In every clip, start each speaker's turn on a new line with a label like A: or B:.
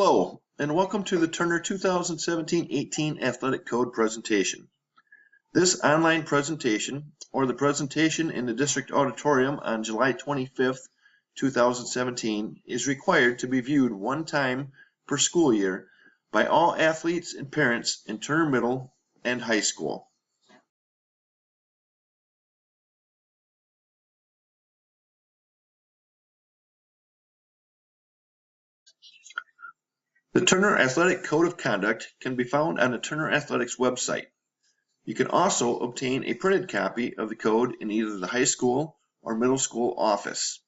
A: Hello, and welcome to the Turner 2017-18 Athletic Code presentation. This online presentation, or the presentation in the District Auditorium on July 25th, 2017, is required to be viewed one time per school year by all athletes and parents in Turner Middle and High School. The Turner Athletic Code of Conduct can be found on the Turner Athletics website. You can also obtain a printed copy of the code in either the high school or middle school office.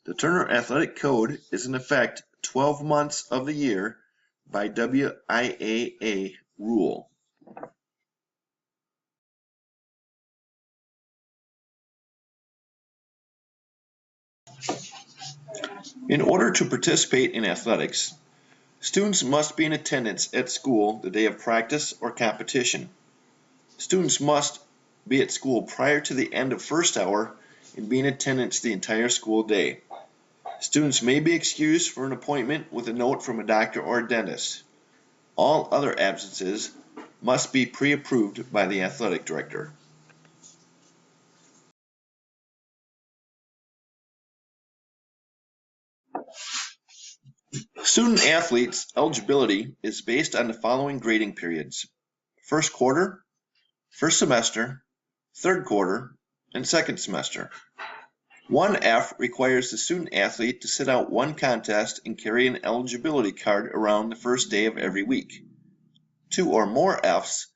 A: The Turner Athletic Code is in effect 12 months of the year by WIAA rule. In order to participate in athletics, students must be in attendance at school the day of practice or competition. Students must be at school prior to the end of first hour and be in attendance the entire school day. Students may be excused for an appointment with a note from a doctor or a dentist. All other absences must be pre-approved by the athletic director. Student athletes' eligibility is based on the following grading periods: first quarter, first semester, third quarter, and second semester. 1F requires the student athlete to sit out one contest and carry an eligibility card around the first day of every week. 2 or more Fs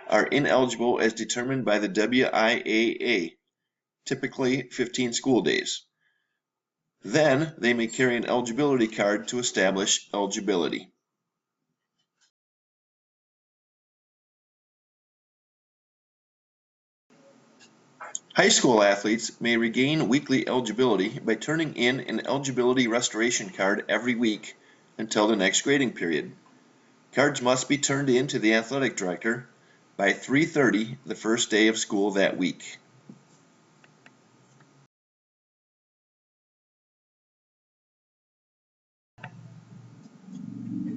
A: are ineligible as determined by the WIAA, typically 15 school days. Then they may carry an eligibility card to establish eligibility. High school athletes may regain weekly eligibility by turning in an eligibility restoration card every week until the next grading period. Cards must be turned in to the athletic director by 3:30 the first day of school that week.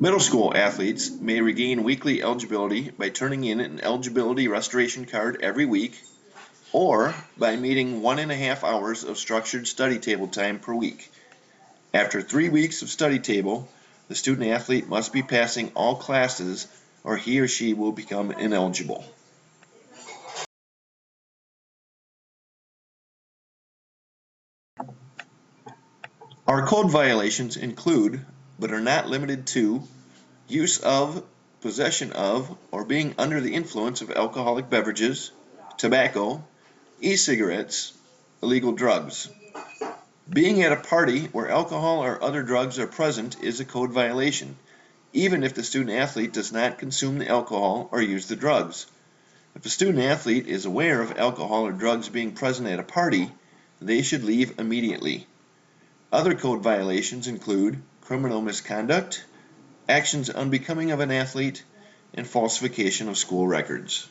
A: Middle school athletes may regain weekly eligibility by turning in an eligibility restoration card every week or by meeting 1.5 hours of structured study table time per week. After 3 weeks of study table, the student athlete must be passing all classes or he or she will become ineligible. Our code violations include, but are not limited to, use of, possession of, or being under the influence of alcoholic beverages, tobacco, e-cigarettes, illegal drugs. Being at a party where alcohol or other drugs are present is a code violation, even if the student athlete does not consume the alcohol or use the drugs. If a student athlete is aware of alcohol or drugs being present at a party, they should leave immediately. Other code violations include criminal misconduct, actions unbecoming of an athlete, and falsification of school records.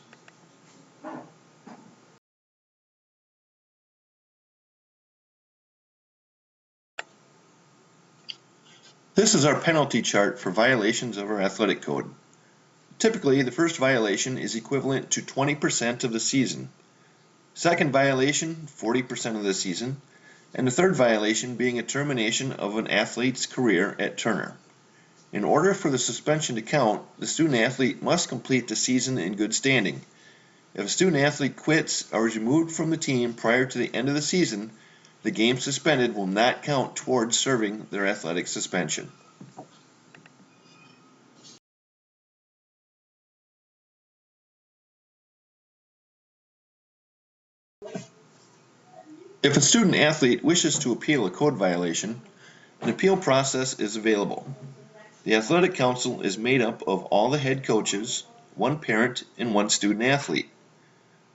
A: This is our penalty chart for violations of our athletic code. Typically, the first violation is equivalent to 20% of the season. Second violation, 40% of the season, and the third violation being a termination of an athlete's career at Turner. In order for the suspension to count, the student athlete must complete the season in good standing. If a student athlete quits or is removed from the team prior to the end of the season, the game suspended will not count towards serving their athletic suspension. If a student athlete wishes to appeal a code violation, an appeal process is available. The athletic council is made up of all the head coaches, one parent, and one student athlete.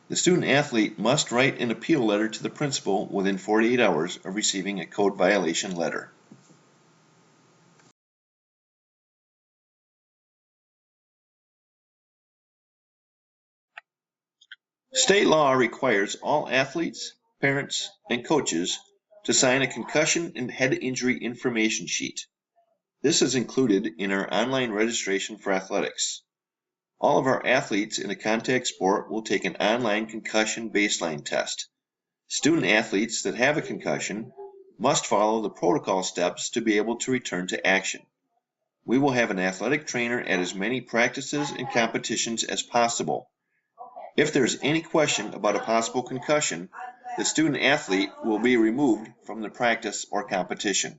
A: The student athlete must write an appeal letter to the principal within 48 hours of receiving a code violation letter. State law requires all athletes, parents, and coaches to sign a concussion and head injury information sheet. This is included in our online registration for athletics. All of our athletes in a contact sport will take an online concussion baseline test. Student athletes that have a concussion must follow the protocol steps to be able to return to action. We will have an athletic trainer at as many practices and competitions as possible. If there's any question about a possible concussion, the student athlete will be removed from the practice or competition.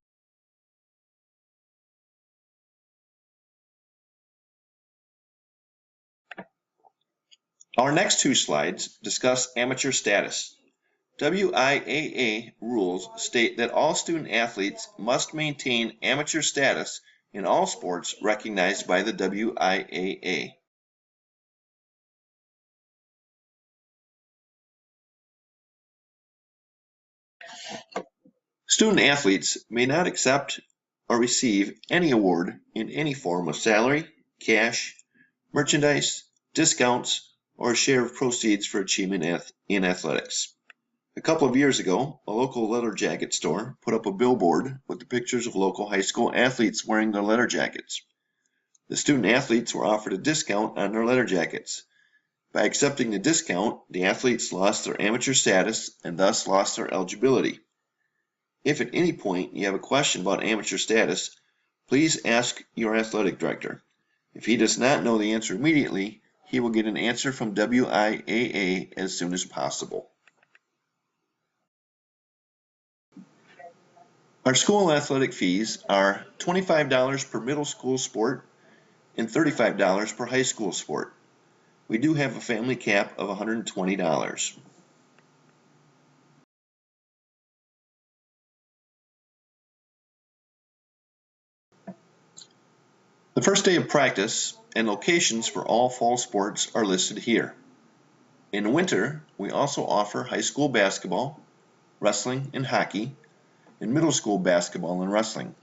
A: Our next two slides discuss amateur status. WIAA rules state that all student athletes must maintain amateur status in all sports recognized by the WIAA. Student athletes may not accept or receive any award in any form of salary, cash, merchandise, discounts, or a share of proceeds for achievement in athletics. A couple of years ago, a local leather jacket store put up a billboard with the pictures of local high school athletes wearing their leather jackets. The student athletes were offered a discount on their leather jackets. By accepting the discount, the athletes lost their amateur status and thus lost their eligibility. If at any point you have a question about amateur status, please ask your athletic director. If he does not know the answer immediately, he will get an answer from WIAA as soon as possible. Our school athletic fees are $25 per middle school sport and $35 per high school sport. We do have a family cap of $120. The first day of practice and locations for all fall sports are listed here. In winter, we also offer high school basketball, wrestling, and hockey, and middle school basketball and wrestling.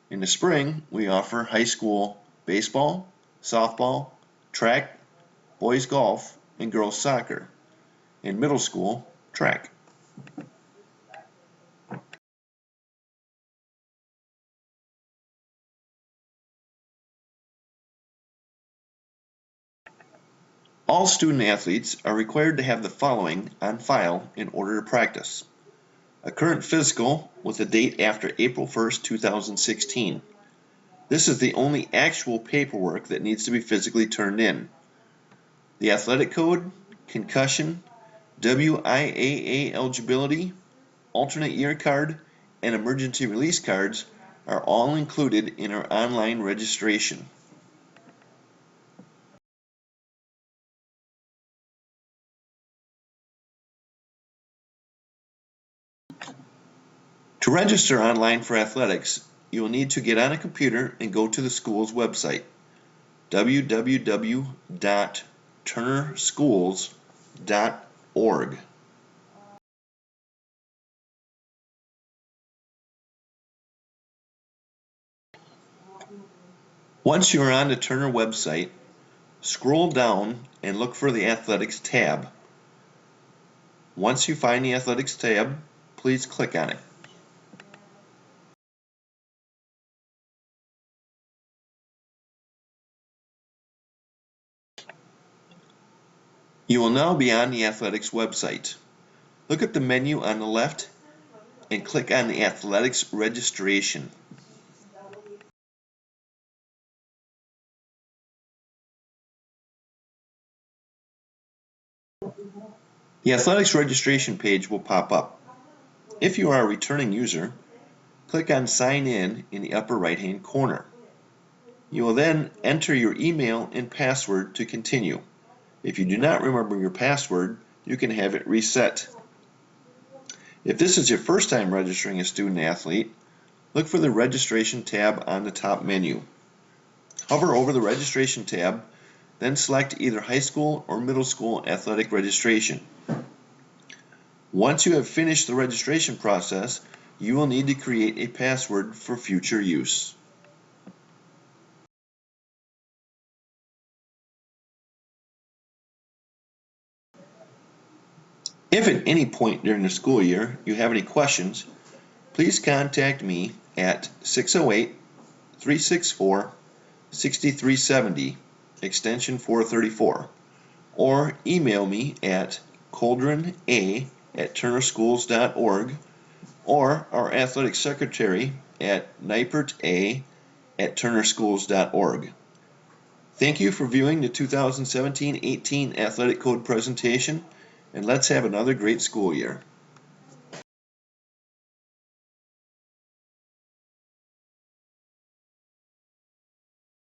A: In the spring, we offer high school baseball, softball, track, boys golf, and girls soccer. In middle school, track. All student athletes are required to have the following on file in order to practice: a current physical with a date after April 1st, 2016. This is the only actual paperwork that needs to be physically turned in. The athletic code, concussion, WIAA eligibility, alternate year card, and emergency release cards are all included in our online registration. To register online for athletics, you will need to get on a computer and go to the school's website, www.turnerschools.org. Once you are on the Turner website, scroll down and look for the Athletics tab. Once you find the Athletics tab, please click on it. You will now be on the Athletics website. Look at the menu on the left and click on the Athletics registration. The Athletics registration page will pop up. If you are a returning user, click on Sign In the upper right-hand corner. You will then enter your email and password to continue. If you do not remember your password, you can have it reset. If this is your first time registering a student athlete, look for the Registration tab on the top menu. Hover over the Registration tab, then select either high school or middle school athletic registration. Once you have finished the registration process, you will need to create a password for future use. If at any point during the school year you have any questions, please contact me at 364-6370, extension 434, or email me at coldrena@turnerschools.org, or our athletic secretary at neiperta@turnerschools.org. Thank you for viewing the 2017-18 Athletic Code presentation, and let's have another great school year.